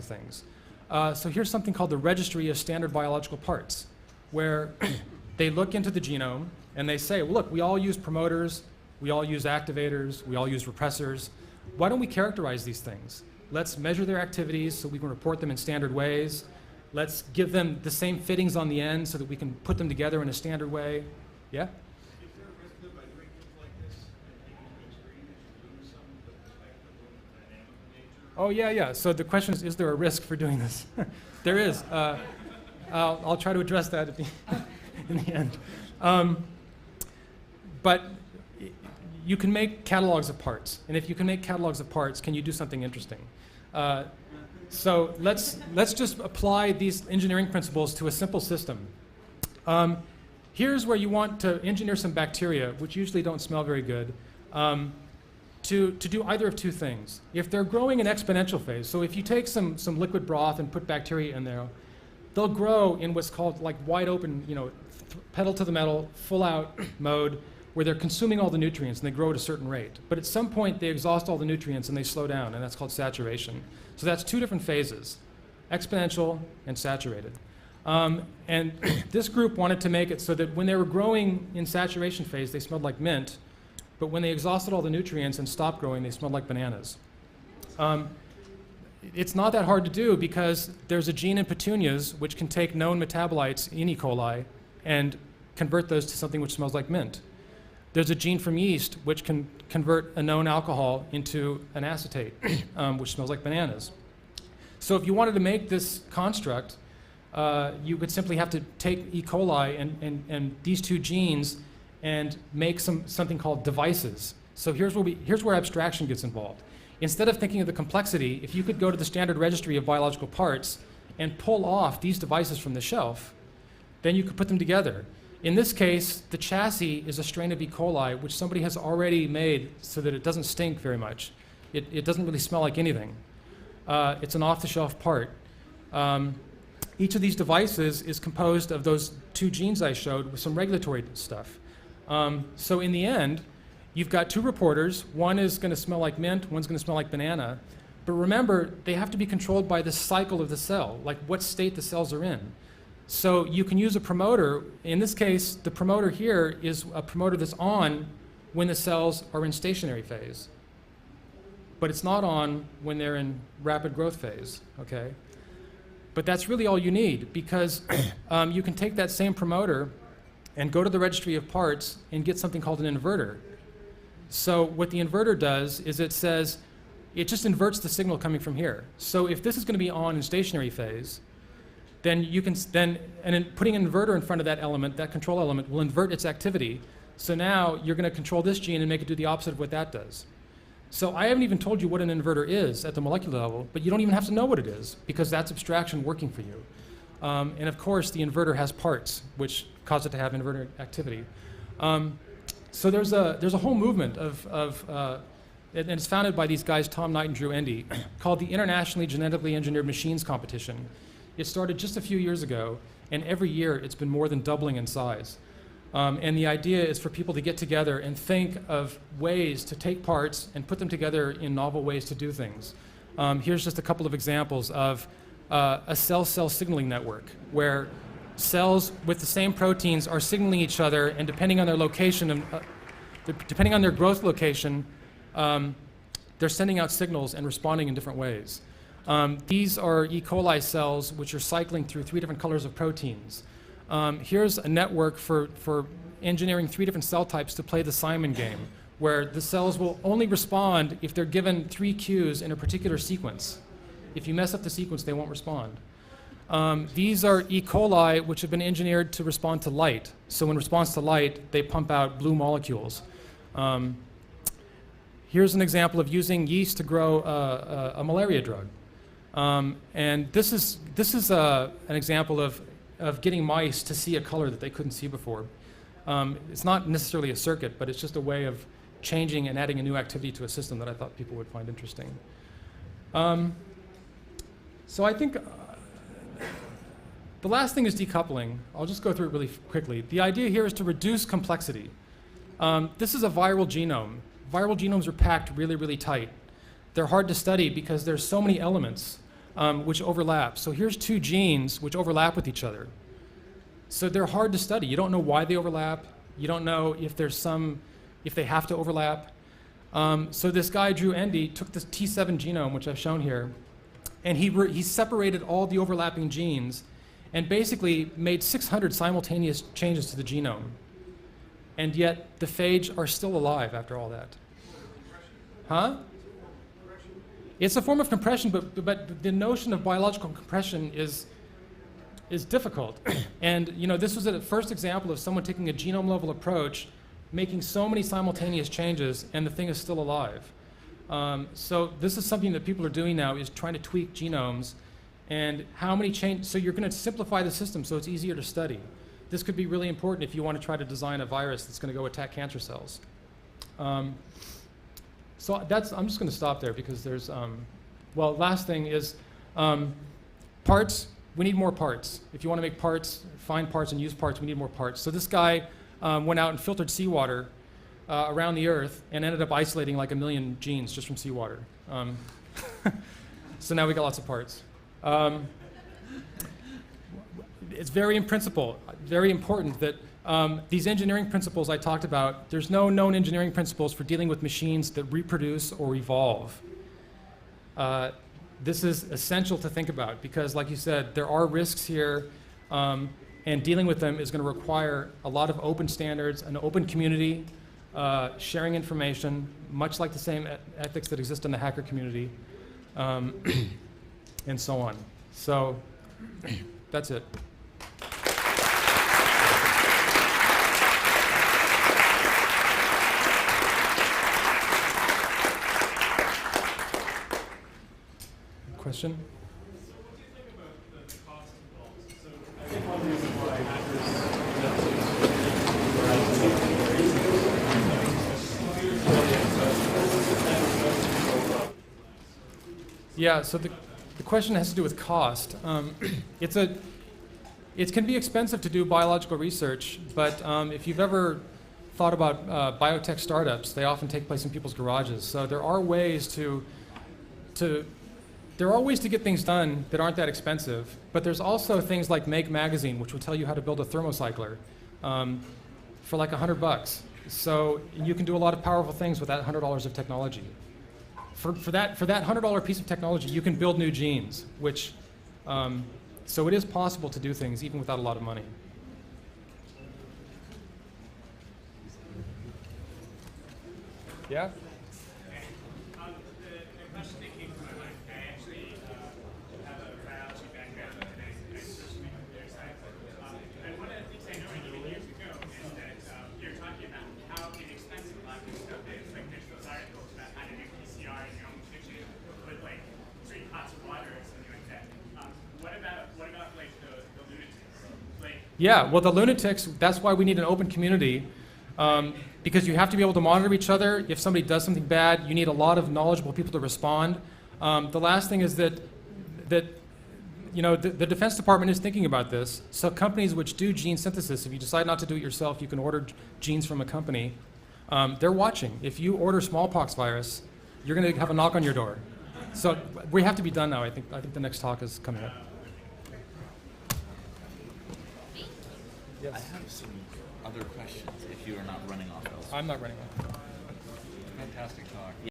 things. So here's something called the Registry of Standard Biological Parts, where they look into the genome and they say, well, look, we all use promoters, we all use activators, we all use repressors. Why don't we characterize these things? Let's measure their activities so we can report them in standard ways. Let's give them the same fittings on the end so that we can put them together in a standard way. Yeah? Is there a risk that by doing things like this, that you can extreme that you lose some of the perspective of dynamic nature? Oh, yeah. So the question is there a risk for doing this? There is. I'll try to address that in the end. But you can make catalogs of parts. And if you can make catalogs of parts, can you do something interesting? So let's just apply these engineering principles to a simple system. Here's where you want to engineer some bacteria, which usually don't smell very good, to do either of two things. If they're growing in exponential phase, so if you take some liquid broth and put bacteria in there, they'll grow in what's called like wide open, pedal to the metal, full out mode, where they're consuming all the nutrients and they grow at a certain rate. But at some point they exhaust all the nutrients and they slow down, and that's called saturation. So that's two different phases, exponential and saturated. And this group wanted to make it so that when they were growing in saturation phase, they smelled like mint, but when they exhausted all the nutrients and stopped growing, they smelled like bananas. It's not that hard to do because there's a gene in petunias which can take known metabolites in E. coli and convert those to something which smells like mint. There's a gene from yeast which can convert a known alcohol into an acetate, which smells like bananas. So if you wanted to make this construct, you would simply have to take E. coli and these two genes and make something called devices. So here's where abstraction gets involved. Instead of thinking of the complexity, if you could go to the standard registry of biological parts and pull off these devices from the shelf, then you could put them together. In this case, the chassis is a strain of E. coli, which somebody has already made so that it doesn't stink very much. It doesn't really smell like anything. It's an off-the-shelf part. Each of these devices is composed of those two genes I showed with some regulatory stuff. So in the end, you've got two reporters. One is going to smell like mint, one's going to smell like banana. But remember, they have to be controlled by the cycle of the cell, like what state the cells are in. So you can use a promoter. In this case, the promoter here is a promoter that's on when the cells are in stationary phase. But it's not on when they're in rapid growth phase, okay? But that's really all you need, because you can take that same promoter and go to the registry of parts and get something called an inverter. So what the inverter does is it just inverts the signal coming from here. So if this is going to be on in stationary phase, then putting an inverter in front of that element, that control element, will invert its activity. So now you're going to control this gene and make it do the opposite of what that does. So I haven't even told you what an inverter is at the molecular level, but you don't even have to know what it is, because that's abstraction working for you. And of course, the inverter has parts which cause it to have inverter activity. So there's a whole movement and it's founded by these guys, Tom Knight and Drew Endy, called the Internationally Genetically Engineered Machines Competition. It started just a few years ago, and every year it's been more than doubling in size. And the idea is for people to get together and think of ways to take parts and put them together in novel ways to do things. Here's just a couple of examples of a cell-cell signaling network, where cells with the same proteins are signaling each other, and depending on their location, depending on their growth location, they're sending out signals and responding in different ways. These are E. coli cells which are cycling through 3 different colors of proteins. Here's a network for engineering 3 different cell types to play the Simon game, where the cells will only respond if they're given 3 cues in a particular sequence. If you mess up the sequence, they won't respond. These are E. coli which have been engineered to respond to light. So in response to light, they pump out blue molecules. Here's an example of using yeast to grow a malaria drug. And this is an example of getting mice to see a color that they couldn't see before. It's not necessarily a circuit, but it's just a way of changing and adding a new activity to a system that I thought people would find interesting. So I think the last thing is decoupling. I'll just go through it really quickly. The idea here is to reduce complexity. This is a viral genome. Viral genomes are packed really, really tight. They're hard to study because there's so many elements. which overlap. So here's two genes which overlap with each other. So they're hard to study. You don't know why they overlap. You don't know if they have to overlap. So this guy, Drew Endy, took this T7 genome, which I've shown here, and he separated all the overlapping genes and basically made 600 simultaneous changes to the genome. And yet the phage are still alive after all that. Huh? It's a form of compression, but the notion of biological compression is difficult. And this was a first example of someone taking a genome-level approach, making so many simultaneous changes, and the thing is still alive. So this is something that people are doing now, is trying to tweak genomes, and how many changes. So you're going to simplify the system so it's easier to study. This could be really important if you want to try to design a virus that's going to go attack cancer cells. So I'm just going to stop there because there's, last thing is parts. We need more parts. If you want to make parts, find parts and use parts, we need more parts. So this guy went out and filtered seawater around the Earth and ended up isolating like 1 million genes just from seawater. So now we got lots of parts. It's very important that these engineering principles I talked about, there's no known engineering principles for dealing with machines that reproduce or evolve. This is essential to think about because, like you said, there are risks here, and dealing with them is going to require a lot of open standards, an open community, sharing information, much like the same ethics that exist in the hacker community, and so on. So that's it. Question? So what do you think about the cost involved? So I think one reason why hackers Yeah, so the question has to do with cost. It can be expensive to do biological research, but if you've ever thought about biotech startups, they often take place in people's garages. So there are ways to get things done that aren't that expensive, but there's also things like Make Magazine, which will tell you how to build a thermocycler for like $100. So you can do a lot of powerful things with that $100 of technology. For that $100 piece of technology, you can build new genes, which, so it is possible to do things even without a lot of money. Yeah? the question that came to my mind, I actually have a biology background and I personally on the other side. And one of the things I know even years ago is that you're talking about how inexpensive a lot of this stuff is. Like there's those articles about how to do PCR in your own kitchen with like 3 pots of water or something like that. What about like the lunatics? Like, Yeah, well, the lunatics, that's why we need an open community. Because you have to be able to monitor each other. If somebody does something bad, you need a lot of knowledgeable people to respond. The last thing is that the Defense Department is thinking about this. So companies which do gene synthesis, if you decide not to do it yourself, you can order genes from a company. They're watching. If you order smallpox virus, you're going to have a knock on your door. So we have to be done now. I think the next talk is coming up. Yes. I have some other questions if you are not running off else. I'm not running off. fantastic talk.